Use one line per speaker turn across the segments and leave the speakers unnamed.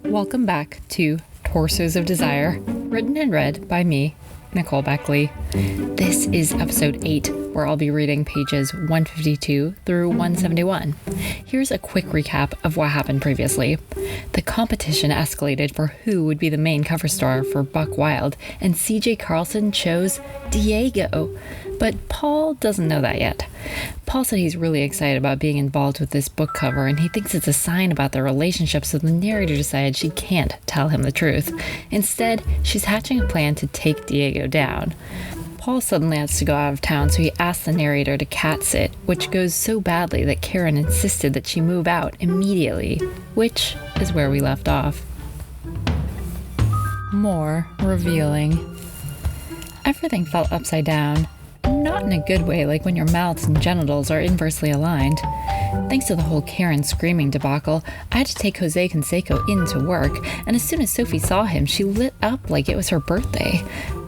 Welcome back to Torsos of Desire, written and read by me, Nicole Beckley. This is episode 8, where I'll be reading pages 152 through 171. Here's a quick recap of what happened previously. The competition escalated for who would be the main cover star for Buck Wild, and CJ Carlson chose Diego. But Paul doesn't know that yet. Paul said he's really excited about being involved with this book cover, and he thinks it's a sign about their relationship, so the narrator decided she can't tell him the truth. Instead, she's hatching a plan to take Diego down. Paul suddenly has to go out of town, so he asks the narrator to cat sit, which goes so badly that Karen insisted that she move out immediately, which is where we left off. More revealing. Everything felt upside down. Not in a good way, like when your mouths and genitals are inversely aligned. Thanks to the whole Karen screaming debacle, I had to take CJ Carlson into work, and as soon as Sophie saw him, she lit up like it was her birthday.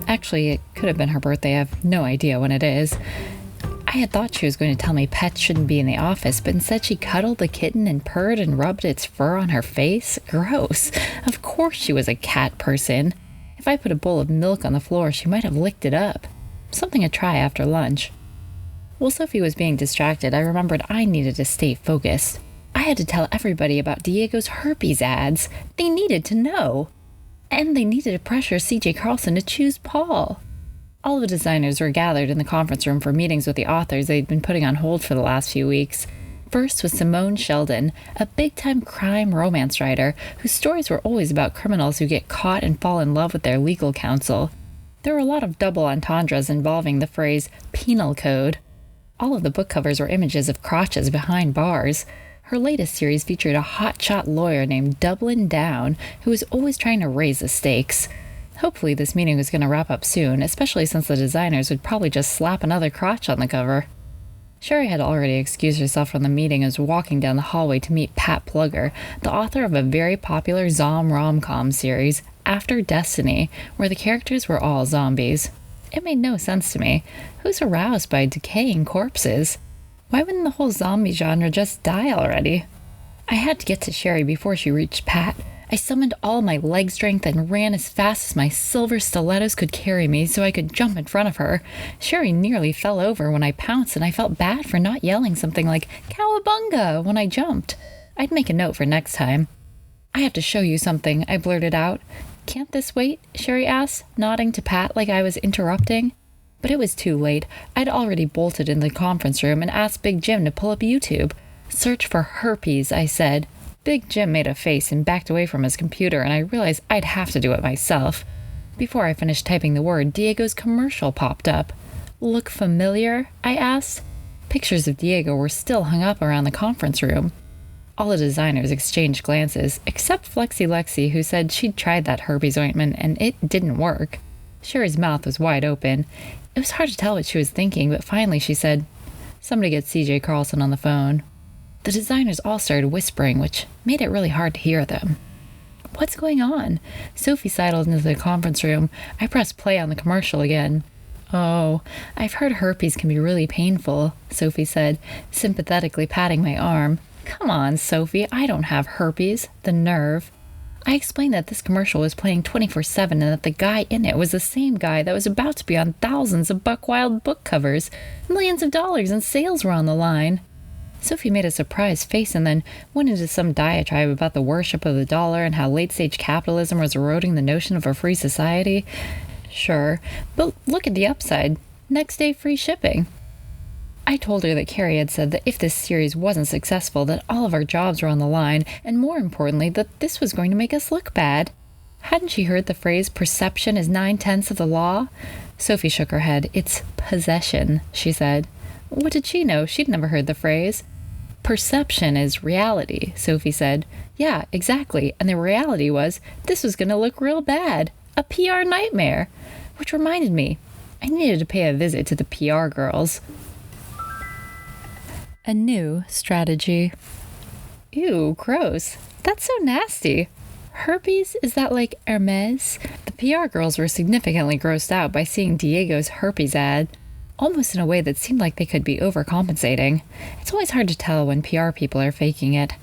Actually, it could have been her birthday. I have no idea when it is. I had thought she was going to tell me pets shouldn't be in the office, but instead she cuddled the kitten and purred and rubbed its fur on her face. Gross. Of course she was a cat person. If I put a bowl of milk on the floor, she might have licked it up. Something to try after lunch. While Sophie was being distracted, I remembered I needed to stay focused. I had to tell everybody about Diego's herpes ads. They needed to know. And they needed to pressure CJ Carlson to choose Paul. All the designers were gathered in the conference room for meetings with the authors they'd been putting on hold for the last few weeks. First was Simone Sheldon, a big-time crime romance writer whose stories were always about criminals who get caught and fall in love with their legal counsel. There were a lot of double entendres involving the phrase penal code. All of the book covers were images of crotches behind bars. Her latest series featured a hotshot lawyer named Dublin Down, who was always trying to raise the stakes. Hopefully this meeting was going to wrap up soon, especially since the designers would probably just slap another crotch on the cover. Sherry had already excused herself from the meeting and was walking down the hallway to meet Pat Plugger, the author of a very popular Zom rom-com series, After Destiny, where the characters were all zombies. It made no sense to me. Who's aroused by decaying corpses? Why wouldn't the whole zombie genre just die already? I had to get to Sherry before she reached Pat. I summoned all my leg strength and ran as fast as my silver stilettos could carry me so I could jump in front of her. Sherry nearly fell over when I pounced, and I felt bad for not yelling something like "Cowabunga" when I jumped. I'd make a note for next time. "I have to show you something," I blurted out. "Can't this wait?" Sherry asked, nodding to Pat like I was interrupting. But it was too late. I'd already bolted in the conference room and asked Big Jim to pull up YouTube. "Search for herpes," I said. Big Jim made a face and backed away from his computer, and I realized I'd have to do it myself. Before I finished typing the word, Diego's commercial popped up. "Look familiar?" I asked. Pictures of Diego were still hung up around the conference room. All the designers exchanged glances, except Flexi Lexi, who said she'd tried that herpes ointment and it didn't work. Sherry's mouth was wide open. It was hard to tell what she was thinking, but finally she said, "Somebody get CJ Carlson on the phone." The designers all started whispering, which made it really hard to hear them. "What's going on?" Sophie sidled into the conference room. I pressed play on the commercial again. "Oh, I've heard herpes can be really painful," Sophie said, sympathetically patting my arm. "Come on, Sophie, I don't have herpes. The nerve." I explained that this commercial was playing 24/7 and that the guy in it was the same guy that was about to be on thousands of Buck Wild book covers. Millions of dollars in sales were on the line. Sophie made a surprised face and then went into some diatribe about the worship of the dollar and how late-stage capitalism was eroding the notion of a free society. Sure, but look at the upside. Next day free shipping. I told her that Carrie had said that if this series wasn't successful, that all of our jobs were on the line, and more importantly, that this was going to make us look bad. Hadn't she heard the phrase, "perception is 9/10 of the law"? Sophie shook her head. "It's possession," she said. What did she know? She'd never heard the phrase. "Perception is reality," Sophie said. "Yeah, exactly. And the reality was, this was going to look real bad. A PR nightmare." Which reminded me, I needed to pay a visit to the PR girls. A new strategy. Ew, gross. That's so nasty. Herpes? Is that like Hermes? The PR girls were significantly grossed out by seeing Diego's herpes ad, almost in a way that seemed like they could be overcompensating. It's always hard to tell when PR people are faking it.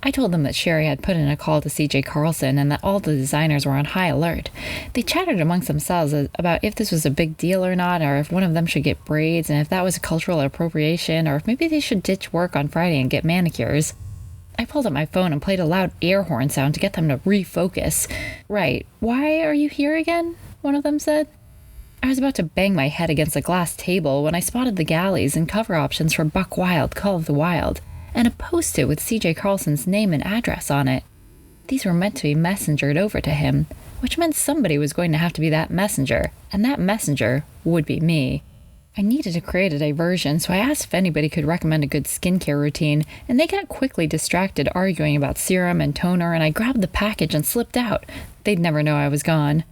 I told them that Sherry had put in a call to CJ Carlson and that all the designers were on high alert. They chattered amongst themselves about if this was a big deal or not, or if one of them should get braids, and if that was a cultural appropriation, or if maybe they should ditch work on Friday and get manicures. I pulled up my phone and played a loud air horn sound to get them to refocus. "Right, why are you here again?" one of them said. I was about to bang my head against a glass table when I spotted the galleys and cover options for Buck Wild, Call of the Wild, and a post-it with CJ Carlson's name and address on it. These were meant to be messengered over to him, which meant somebody was going to have to be that messenger, and that messenger would be me. I needed to create a diversion, so I asked if anybody could recommend a good skincare routine, and they got quickly distracted arguing about serum and toner, and I grabbed the package and slipped out. They'd never know I was gone.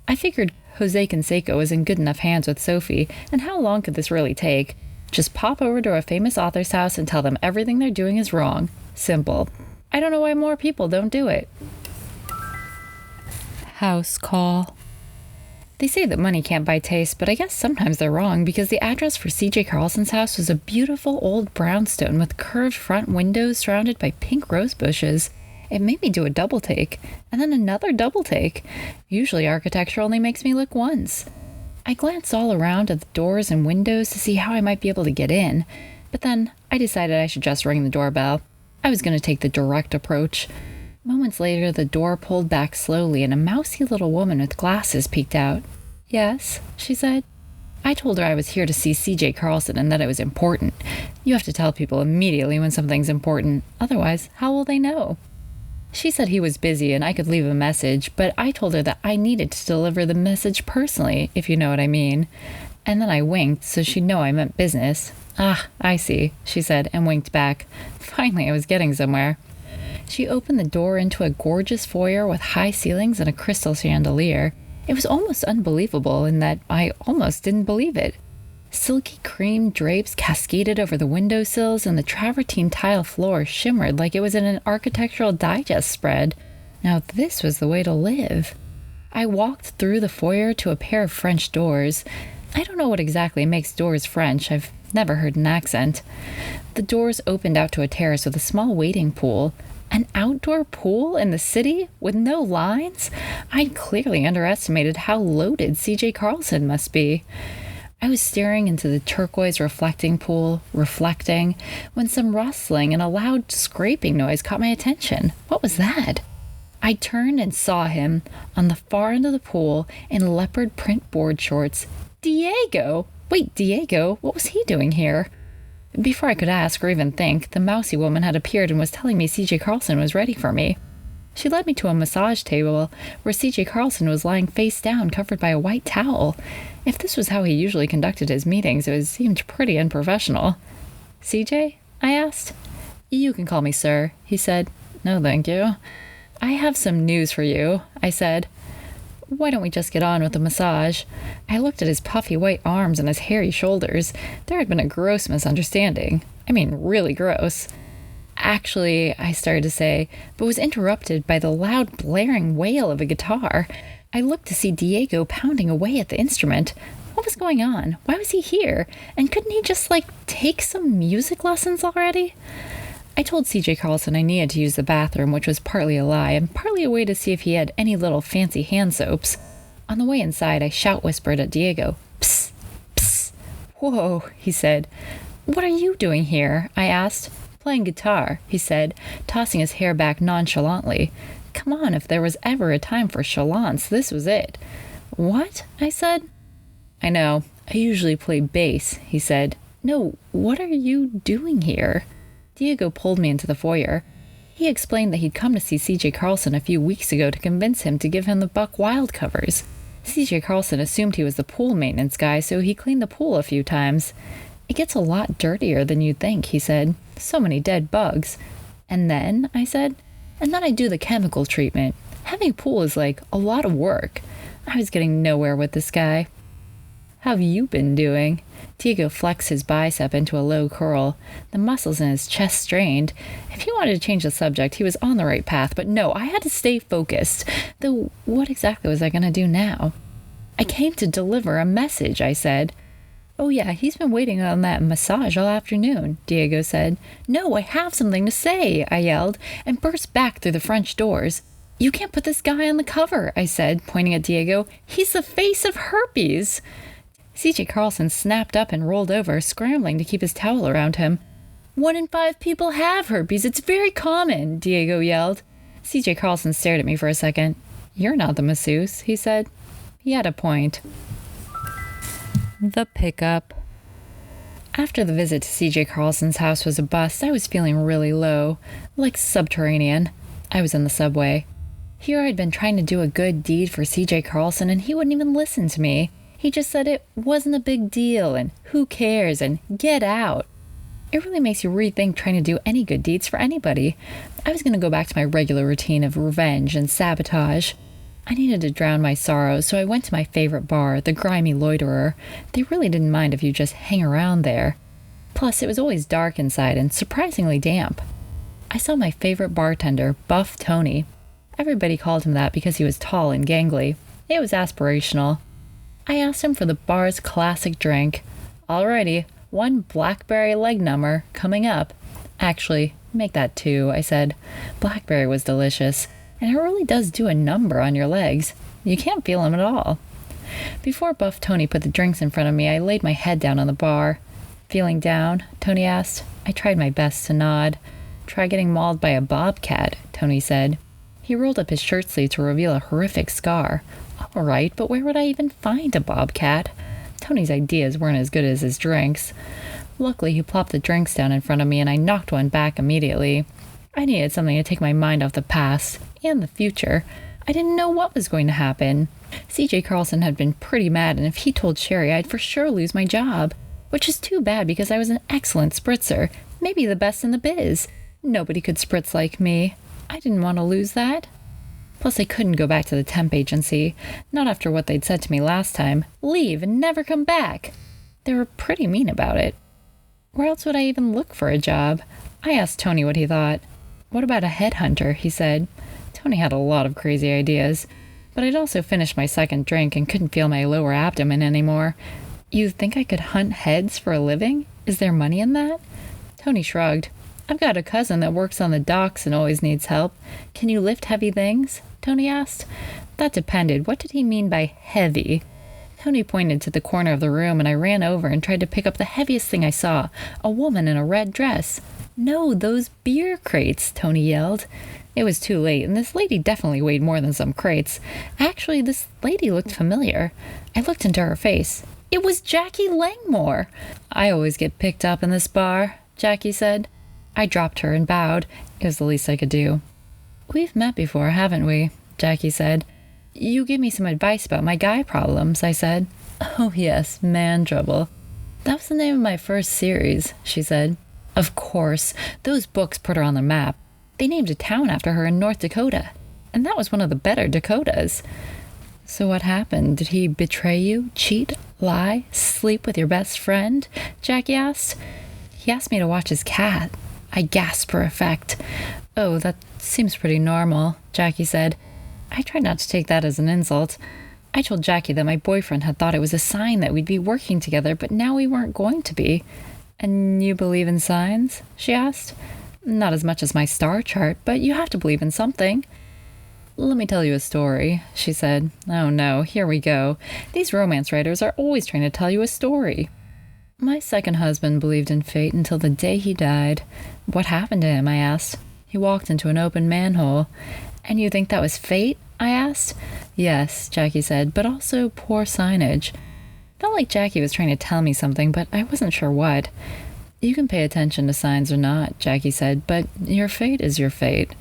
I figured Jose Canseco was in good enough hands with Sophie, and how long could this really take? Just pop over to a famous author's house and tell them everything they're doing is wrong. Simple. I don't know why more people don't do it. House call. They say that money can't buy taste, but I guess sometimes they're wrong because the address for CJ Carlson's house was a beautiful old brownstone with curved front windows surrounded by pink rose bushes. It made me do a double take, and then another double take. Usually architecture only makes me look once. I glanced all around at the doors and windows to see how I might be able to get in, but then I decided I should just ring the doorbell. I was going to take the direct approach. Moments later, the door pulled back slowly and a mousy little woman with glasses peeked out. "Yes," she said. I told her I was here to see CJ Carlson and that it was important. You have to tell people immediately when something's important. Otherwise, how will they know? She said he was busy and I could leave a message, but I told her that I needed to deliver the message personally, if you know what I mean. And then I winked so she'd know I meant business. "Ah, I see," she said, and winked back. Finally, I was getting somewhere. She opened the door into a gorgeous foyer with high ceilings and a crystal chandelier. It was almost unbelievable in that I almost didn't believe it. Silky cream drapes cascaded over the windowsills, and the travertine tile floor shimmered like it was in an Architectural Digest spread. Now this was the way to live. I walked through the foyer to a pair of French doors. I don't know what exactly makes doors French. I've never heard an accent. The doors opened out to a terrace with a small wading pool. An outdoor pool in the city with no lines? I'd clearly underestimated how loaded CJ Carlson must be. I was staring into the turquoise reflecting pool, reflecting, when some rustling and a loud scraping noise caught my attention. What was that? I turned and saw him, on the far end of the pool, in leopard print board shorts. Diego! Wait, Diego? What was he doing here? Before I could ask or even think, the mousy woman had appeared and was telling me CJ Carlson was ready for me. She led me to a massage table where CJ Carlson was lying face down, covered by a white towel. If this was how he usually conducted his meetings, it seemed pretty unprofessional. "CJ?" I asked. "You can call me sir," he said. "No, thank you." "I have some news for you," I said. "Why don't we just get on with the massage?" I looked at his puffy white arms and his hairy shoulders. There had been a gross misunderstanding. I mean, really gross. "Actually," I started to say, but was interrupted by the loud blaring wail of a guitar. I looked to see Diego pounding away at the instrument. What was going on? Why was he here? And couldn't he just, take some music lessons already? I told CJ Carlson I needed to use the bathroom, which was partly a lie, and partly a way to see if he had any little fancy hand soaps. On the way inside, I shout-whispered at Diego. "Psst, psst." "Whoa," he said. "What are you doing here?" I asked. "Playing guitar," he said, tossing his hair back nonchalantly. Come on, if there was ever a time for chalance, this was it. "What?" I said. "I know. I usually play bass," he said. "No, what are you doing here?" Diego pulled me into the foyer. He explained that he'd come to see CJ Carlson a few weeks ago to convince him to give him the Buck Wild covers. CJ Carlson assumed he was the pool maintenance guy, so he cleaned the pool a few times. "It gets a lot dirtier than you'd think," he said. "So many dead bugs." "And then?" I said. "And then I do the chemical treatment. Having a pool is a lot of work." I was getting nowhere with this guy. "How've you been doing?" Diego flexed his bicep into a low curl. The muscles in his chest strained. If he wanted to change the subject, he was on the right path, but no, I had to stay focused. Though, what exactly was I going to do now? "I came to deliver a message," I said. "Oh yeah, he's been waiting on that massage all afternoon," Diego said. "No, I have something to say," I yelled, and burst back through the French doors. "You can't put this guy on the cover," I said, pointing at Diego. "He's the face of herpes." CJ Carlson snapped up and rolled over, scrambling to keep his towel around him. "1 in 5 people have herpes. It's very common," Diego yelled. CJ Carlson stared at me for a second. "You're not the masseuse," he said. He had a point. The pickup. After the visit to CJ Carlson's house was a bust, I was feeling really low, like subterranean. I was in the subway. Here I'd been trying to do a good deed for CJ Carlson, and he wouldn't even listen to me. He just said it wasn't a big deal, and who cares, and get out. It really makes you rethink trying to do any good deeds for anybody. I was going to go back to my regular routine of revenge and sabotage. I needed to drown my sorrows, so I went to my favorite bar, the Grimy Loiterer. They really didn't mind if you just hang around there. Plus, it was always dark inside and surprisingly damp. I saw my favorite bartender, Buff Tony. Everybody called him that because he was tall and gangly. It was aspirational. I asked him for the bar's classic drink. "Alrighty, 1 blackberry leg number coming up." "Actually, make that 2, I said. Blackberry was delicious, and it really does do a number on your legs. You can't feel them at all. Before Buff Tony put the drinks in front of me, I laid my head down on the bar. "Feeling down?" Tony asked. I tried my best to nod. "Try getting mauled by a bobcat," Tony said. He rolled up his shirt sleeve to reveal a horrific scar. All right, but where would I even find a bobcat? Tony's ideas weren't as good as his drinks. Luckily, he plopped the drinks down in front of me, and I knocked one back immediately. I needed something to take my mind off the past and the future. I didn't know what was going to happen. CJ Carlson had been pretty mad, and if he told Sherry, I'd for sure lose my job. Which is too bad because I was an excellent spritzer, maybe the best in the biz. Nobody could spritz like me. I didn't want to lose that. Plus, I couldn't go back to the temp agency. Not after what they'd said to me last time. Leave and never come back. They were pretty mean about it. Where else would I even look for a job? I asked Tony what he thought. "What about a headhunter?" he said. Tony had a lot of crazy ideas, but I'd also finished my second drink and couldn't feel my lower abdomen anymore. "You think I could hunt heads for a living? Is there money in that?" Tony shrugged. "I've got a cousin that works on the docks and always needs help. Can you lift heavy things?" Tony asked. That depended. What did he mean by heavy? Tony pointed to the corner of the room, and I ran over and tried to pick up the heaviest thing I saw, a woman in a red dress. "No, those beer crates," Tony yelled. It was too late, and this lady definitely weighed more than some crates. Actually, this lady looked familiar. I looked into her face. It was Jackie Langmore. "I always get picked up in this bar," Jackie said. I dropped her and bowed. It was the least I could do. "We've met before, haven't we?" Jackie said. "You gave me some advice about my guy problems," I said. "Oh yes, Man Trouble. That was the name of my first series," she said. "Of course. Those books put her on the map. They named a town after her in North Dakota. And that was one of the better Dakotas." "So what happened? Did he betray you, cheat, lie, sleep with your best friend?" Jackie asked. "He asked me to watch his cat." I gasped for effect. "Oh, that seems pretty normal," Jackie said. I tried not to take that as an insult. I told Jackie that my boyfriend had thought it was a sign that we'd be working together, but now we weren't going to be. "And you believe in signs?" she asked. "Not as much as my star chart, but you have to believe in something." "Let me tell you a story," she said. "Oh no, here we go. These romance writers are always trying to tell you a story." "My second husband believed in fate until the day he died." "What happened to him?" I asked. "He walked into an open manhole." "And you think that was fate?" I asked. "Yes," Jackie said, "but also poor signage." Felt like Jackie was trying to tell me something, but I wasn't sure what. "You can pay attention to signs or not," Jackie said, "but your fate is your fate."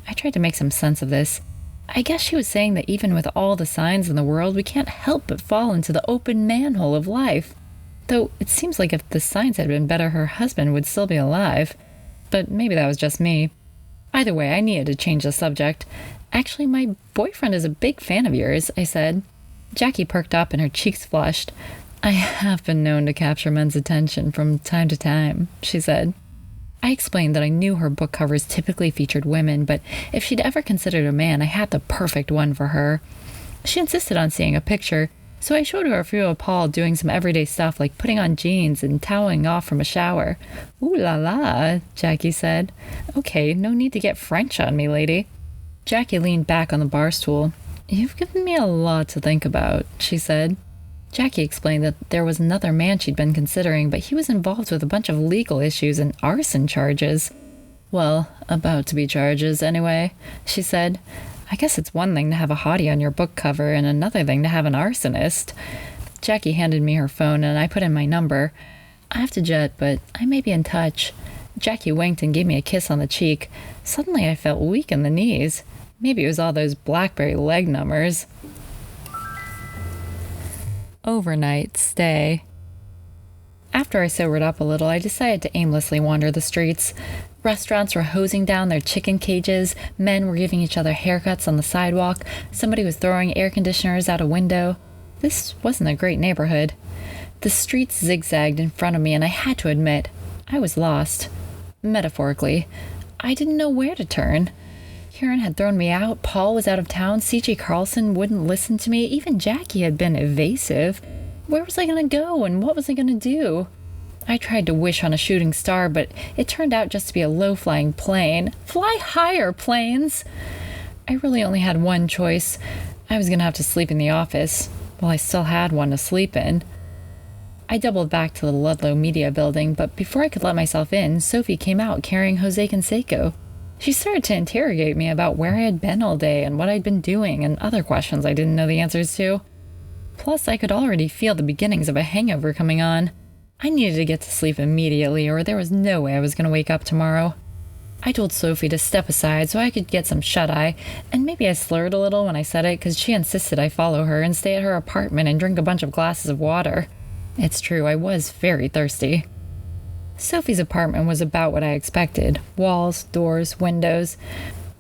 I tried to make some sense of this. I guess she was saying that even with all the signs in the world, we can't help but fall into the open manhole of life. Though it seems like if the signs had been better, her husband would still be alive. But maybe that was just me. Either way, I needed to change the subject. "Actually, my boyfriend is a big fan of yours," I said. Jackie perked up and her cheeks flushed. "I have been known to capture men's attention from time to time," she said. I explained that I knew her book covers typically featured women, but if she'd ever considered a man, I had the perfect one for her. She insisted on seeing a picture. So I showed her a video of Paul doing some everyday stuff like putting on jeans and toweling off from a shower. Ooh la la, Jackie said. Okay, no need to get French on me, lady. Jackie leaned back on the bar stool. You've given me a lot to think about, she said. Jackie explained that there was another man she'd been considering, but he was involved with a bunch of legal issues and arson charges. Well, about to be charges, anyway, she said. I guess it's one thing to have a hottie on your book cover and another thing to have an arsonist. Jackie handed me her phone and I put in my number. I have to jet, but I may be in touch. Jackie winked and gave me a kiss on the cheek. Suddenly I felt weak in the knees. Maybe it was all those blackberry leg numbers. Overnight stay. After I sobered up a little, I decided to aimlessly wander the streets. Restaurants were hosing down their chicken cages, men were giving each other haircuts on the sidewalk, somebody was throwing air conditioners out a window. This wasn't a great neighborhood. The streets zigzagged in front of me, and I had to admit, I was lost. Metaphorically. I didn't know where to turn. Karen had thrown me out, Paul was out of town, CJ Carlson wouldn't listen to me, even Jackie had been evasive. Where was I going to go, and what was I going to do? I tried to wish on a shooting star, but it turned out just to be a low-flying plane. Fly higher, planes! I really only had one choice. I was going to have to sleep in the office. Well, I still had one to sleep in. I doubled back to the Ludlow Media Building, but before I could let myself in, Sophie came out carrying Jose Canseco. She started to interrogate me about where I had been all day and what I'd been doing and other questions I didn't know the answers to. Plus, I could already feel the beginnings of a hangover coming on. I needed to get to sleep immediately, or there was no way I was going to wake up tomorrow. I told Sophie to step aside so I could get some shut-eye, and maybe I slurred a little when I said it because she insisted I follow her and stay at her apartment and drink a bunch of glasses of water. It's true, I was very thirsty. Sophie's apartment was about what I expected. Walls, doors, windows.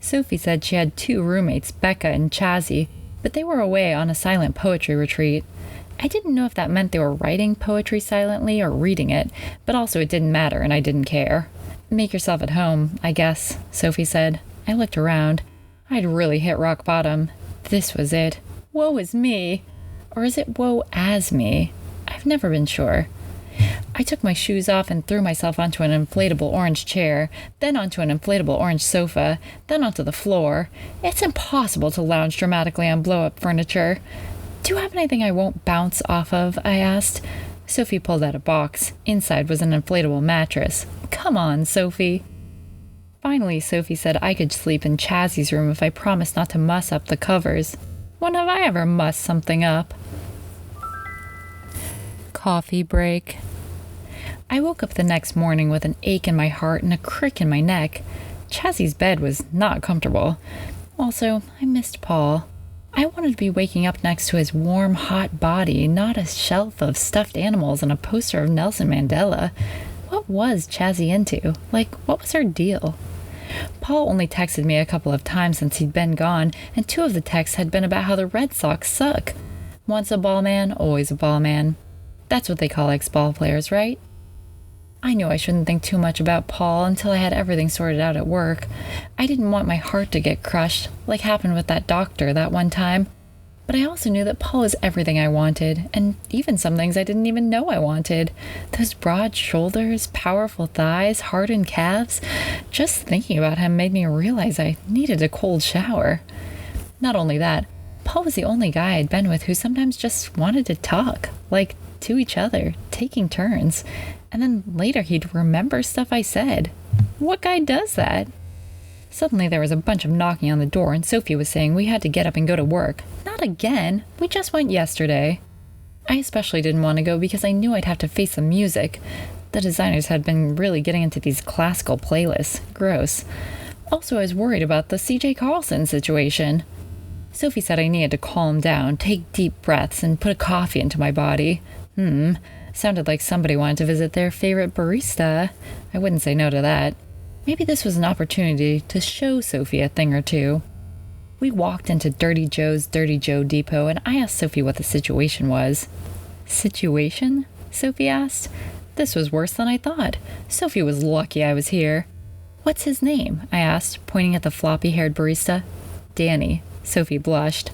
Sophie said she had 2 roommates, Becca and Chazzy, but they were away on a silent poetry retreat. I didn't know if that meant they were writing poetry silently or reading it, but also it didn't matter and I didn't care. Make yourself at home, I guess, Sophie said. I looked around. I'd really hit rock bottom. This was it. Woe is me. Or is it woe as me? I've never been sure. I took my shoes off and threw myself onto an inflatable orange chair, then onto an inflatable orange sofa, then onto the floor. It's impossible to lounge dramatically on blow-up furniture. Do you have anything I won't bounce off of? I asked. Sophie pulled out a box. Inside was an inflatable mattress. Come on, Sophie. Finally, Sophie said I could sleep in Chazzy's room if I promised not to muss up the covers. When have I ever mussed something up? Coffee break. I woke up the next morning with an ache in my heart and a crick in my neck. Chazzy's bed was not comfortable. Also, I missed Paul. I wanted to be waking up next to his warm, hot body, not a shelf of stuffed animals and a poster of Nelson Mandela. What was Chazzy into? Like, what was her deal? Paul only texted me a couple of times since he'd been gone, and 2 of the texts had been about how the Red Sox suck. Once a ball man, always a ball man. That's what they call ex-ball players, right? I knew I shouldn't think too much about Paul until I had everything sorted out at work. I didn't want my heart to get crushed, like happened with that doctor that one time. But I also knew that Paul was everything I wanted, and even some things I didn't even know I wanted. Those broad shoulders, powerful thighs, hardened calves. Just thinking about him made me realize I needed a cold shower. Not only that, Paul was the only guy I'd been with who sometimes just wanted to talk, like to each other, taking turns. And then later he'd remember stuff I said. What guy does that? Suddenly there was a bunch of knocking on the door and Sophie was saying we had to get up and go to work. Not again. We just went yesterday. I especially didn't want to go because I knew I'd have to face the music. The designers had been really getting into these classical playlists. Gross. Also, I was worried about the CJ Carlson situation. Sophie said I needed to calm down, take deep breaths, and put a coffee into my body. Sounded like somebody wanted to visit their favorite barista. I wouldn't say no to that. Maybe this was an opportunity to show Sophie a thing or two. We walked into Dirty Joe's Dirty Joe Depot, and I asked Sophie what the situation was. Situation? Sophie asked. This was worse than I thought. Sophie was lucky I was here. What's his name? I asked, pointing at the floppy-haired barista. Danny. Sophie blushed.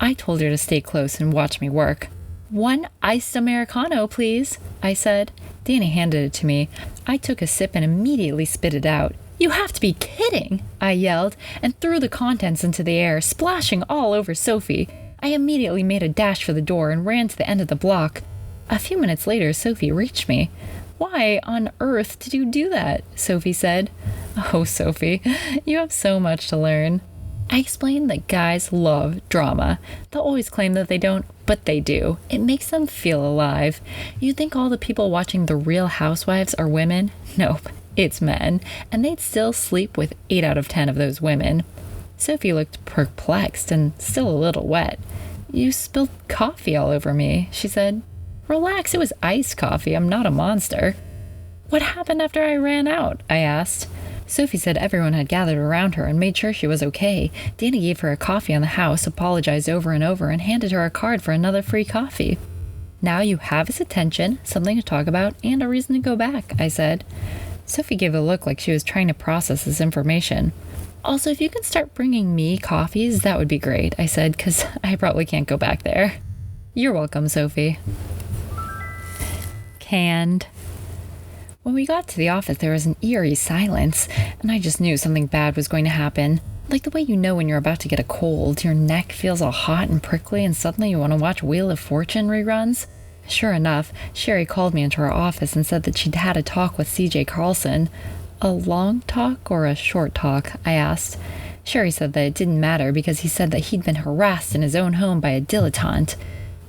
I told her to stay close and watch me work. "1 iced Americano, please," I said. Danny handed it to me. I took a sip and immediately spit it out. "You have to be kidding," I yelled, and threw the contents into the air, splashing all over Sophie. I immediately made a dash for the door and ran to the end of the block. A few minutes later, Sophie reached me. "Why on earth did you do that?" Sophie said. "Oh, Sophie, you have so much to learn." I explained that guys love drama. They'll always claim that they don't, but they do. It makes them feel alive. You think all the people watching The Real Housewives are women? Nope, it's men, and they'd still sleep with 8 out of 10 of those women. Sophie looked perplexed and still a little wet. "You spilled coffee all over me," she said. "Relax, it was iced coffee. I'm not a monster." "What happened after I ran out?" I asked. Sophie said everyone had gathered around her and made sure she was okay. Danny gave her a coffee on the house, apologized over and over, and handed her a card for another free coffee. "Now you have his attention, something to talk about, and a reason to go back," I said. Sophie gave a look like she was trying to process this information. "Also, if you can start bringing me coffees, that would be great," I said, because I probably can't go back there. "You're welcome, Sophie." Canned. When we got to the office, there was an eerie silence, and I just knew something bad was going to happen. Like the way you know when you're about to get a cold, your neck feels all hot and prickly, and suddenly you want to watch Wheel of Fortune reruns. Sure enough, Sherry called me into her office and said that she'd had a talk with CJ Carlson. "A long talk or a short talk?" I asked. Sherry said that it didn't matter because he said that he'd been harassed in his own home by a dilettante.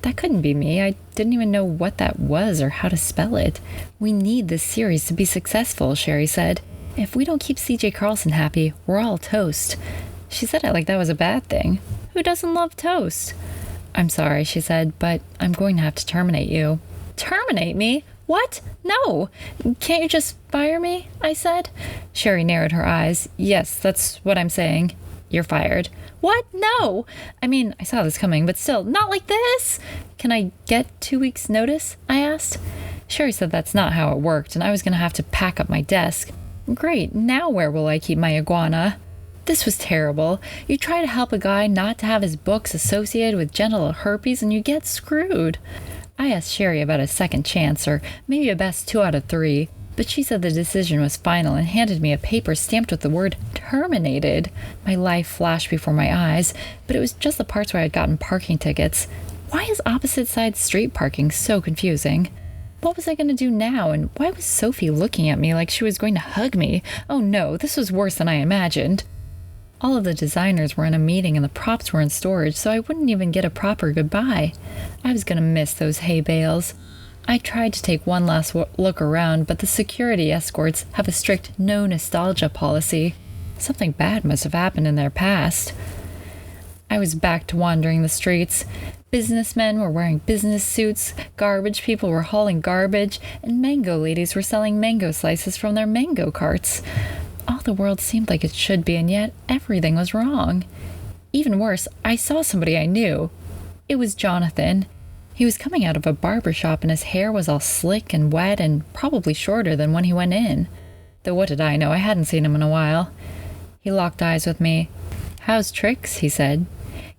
That couldn't be me. I didn't even know what that was or how to spell it. "We need this series to be successful," Sherry said. "If we don't keep CJ Carlson happy, we're all toast." She said it like that was a bad thing. Who doesn't love toast? "I'm sorry," she said, "but I'm going to have to terminate you." "Terminate me? What? No! Can't you just fire me?" I said. Sherry narrowed her eyes. "Yes, that's what I'm saying. You're fired." "What? No! I mean, I saw this coming, but still, not like this!" "Can I get 2 weeks' notice?" I asked. Sherry said that's not how it worked, and I was going to have to pack up my desk. Great, now where will I keep my iguana? This was terrible. You try to help a guy not to have his books associated with genital herpes, and you get screwed. I asked Sherry about a second chance, or maybe a best 2 out of 3, but she said the decision was final and handed me a paper stamped with the word terminated. My life flashed before my eyes, but it was just the parts where I had gotten parking tickets. Why is opposite side street parking so confusing? What was I going to do now, and why was Sophie looking at me like she was going to hug me? Oh no, this was worse than I imagined. All of the designers were in a meeting and the props were in storage, so I wouldn't even get a proper goodbye. I was going to miss those hay bales. I tried to take one last look around, but the security escorts have a strict no nostalgia policy. Something bad must have happened in their past. I was back to wandering the streets. Businessmen were wearing business suits, garbage people were hauling garbage, and mango ladies were selling mango slices from their mango carts. All the world seemed like it should be, and yet everything was wrong. Even worse, I saw somebody I knew. It was Jonathan. He was coming out of a barber shop, and his hair was all slick and wet and probably shorter than when he went in. Though what did I know? I hadn't seen him in a while. He locked eyes with me. "How's tricks?" he said.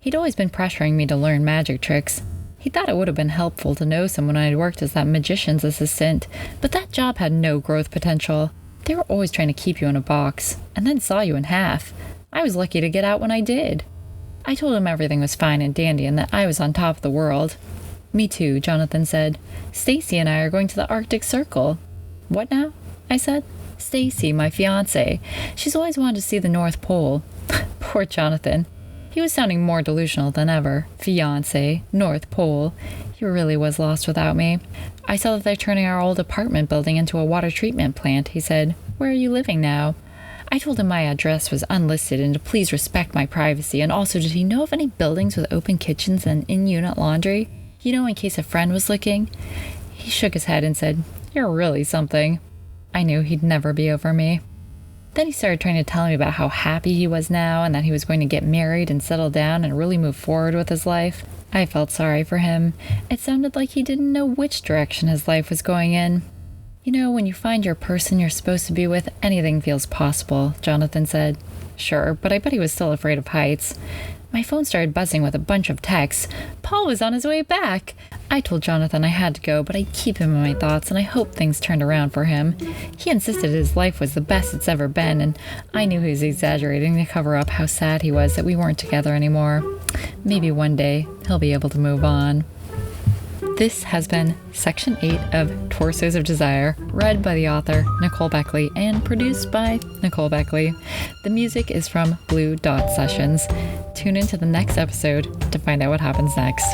He'd always been pressuring me to learn magic tricks. He thought it would have been helpful to know someone I had worked as that magician's assistant, but that job had no growth potential. They were always trying to keep you in a box, and then saw you in half. I was lucky to get out when I did. I told him everything was fine and dandy and that I was on top of the world. "Me too," Jonathan said. "Stacy and I are going to the Arctic Circle." "What now?" I said. "Stacy, my fiancée. She's always wanted to see the North Pole." Poor Jonathan. He was sounding more delusional than ever. Fiancé, North Pole. He really was lost without me. "I saw that they're turning our old apartment building into a water treatment plant," he said. "Where are you living now?" I told him my address was unlisted and to please respect my privacy, and also did he know of any buildings with open kitchens and in-unit laundry? You know, in case a friend was looking? He shook his head and said, "You're really something." I knew he'd never be over me. Then he started trying to tell me about how happy he was now and that he was going to get married and settle down and really move forward with his life. I felt sorry for him. It sounded like he didn't know which direction his life was going in. When you find your person you're supposed to be with, anything feels possible, Jonathan said. Sure, but I bet he was still afraid of heights. My phone started buzzing with a bunch of texts. Paul was on his way back. I told Jonathan I had to go, but I keep him in my thoughts, and I hope things turned around for him. He insisted his life was the best it's ever been, and I knew he was exaggerating to cover up how sad he was that we weren't together anymore. Maybe one day he'll be able to move on. This has been Section 8 of Torsos of Desire, read by the author Nicole Beckley and produced by Nicole Beckley. The music is from Blue Dot Sessions. Tune in to the next episode to find out what happens next.